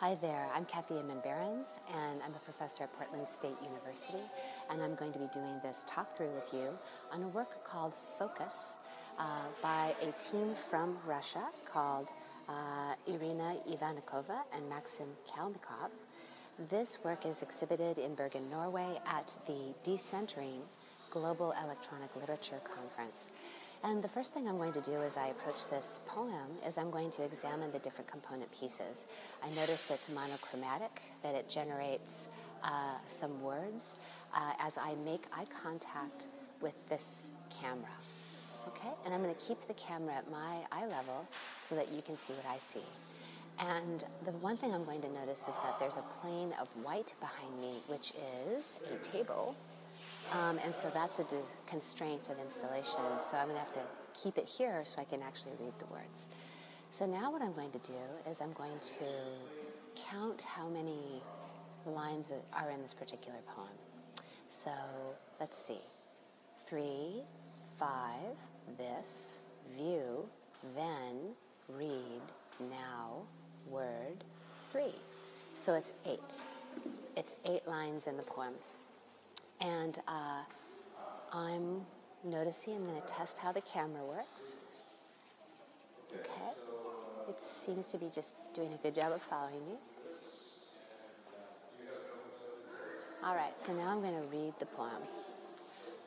Hi there, I'm Kathy Inman-Behrens, and I'm a professor at Portland State University, and I'm going to be doing this talk through with you on a work called Focus by a team from Russia called Irina Ivanikova and Maxim Kalmykov. This work is exhibited in Bergen, Norway at the Decentering Global Electronic Literature Conference. And the first thing I'm going to do as I approach this poem is I'm going to examine the different component pieces. I notice it's monochromatic, that it generates some words as I make eye contact with this camera. Okay? And I'm going to keep the camera at my eye level so that you can see what I see. And the one thing I'm going to notice is that there's a plane of white behind me, which is a table. And so that's a constraint of installation. So I'm going to have to keep it here so I can actually read the words. So now what I'm going to do is I'm going to count how many lines are in this particular poem. So let's see. 3, 5, this, view, then, read, now, word, 3. So it's 8. It's 8 lines in the poem. And I'm noticing, I'm going to test how the camera works. Okay. It seems to be just doing a good job of following me. All right, so now I'm going to read the poem.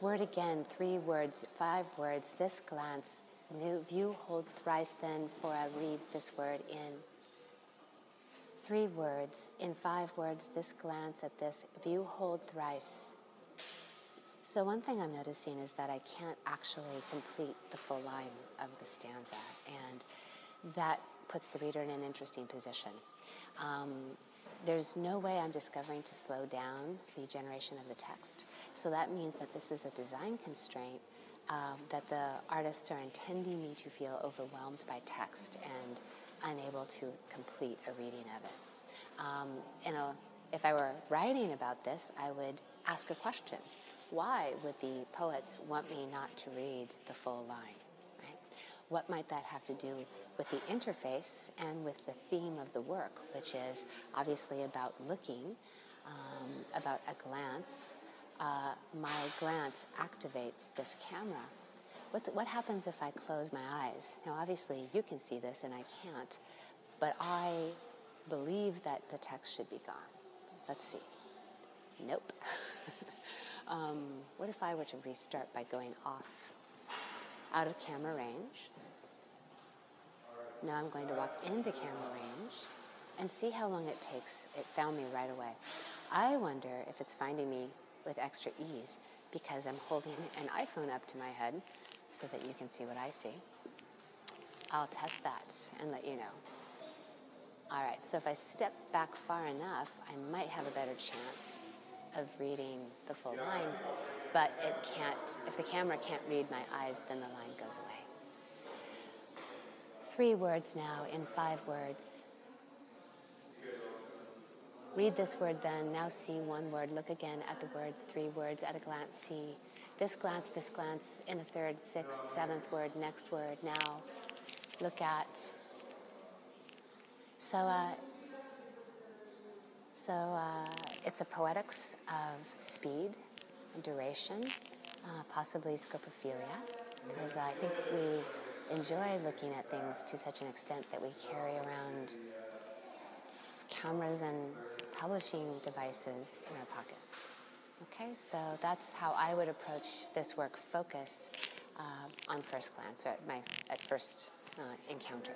Word again, 3 words, 5 words, this glance, view, hold thrice, then, for I read this word in 3 words, in 5 words, this glance at this, view, hold thrice. So one thing I'm noticing is that I can't actually complete the full line of the stanza, and that puts the reader in an interesting position. There's no way I'm discovering to slow down the generation of the text. So that means that this is a design constraint, that the artists are intending me to feel overwhelmed by text and unable to complete a reading of it. If I were writing about this, I would ask a question. Why would the poets want me not to read the full line? Right? What might that have to do with the interface and with the theme of the work, which is obviously about looking, about a glance. My glance activates this camera. What happens if I close my eyes? Now, obviously, you can see this and I can't, but I believe that the text should be gone. Let's see. Nope. What if I were to restart by going out of camera range? Now I'm going to walk into camera range and see how long it takes. It found me right away. I wonder if it's finding me with extra ease because I'm holding an iPhone up to my head so that you can see what I see. I'll test that and let you know. All right, so if I step back far enough, I might have a better chance of reading the full line, but it can't. If the camera can't read my eyes, then the line goes away. 3 words now in 5 words. Read this word then, now see 1 word, look again at the words, 3 words, at a glance, see this glance, in a 3rd, 6th, 7th word, next word, now, look at. So it's a poetics of speed, duration, possibly scopophilia, because I think we enjoy looking at things to such an extent that we carry around cameras and publishing devices in our pockets. Okay, so that's how I would approach this work, Focus, on first glance, or at first encounter.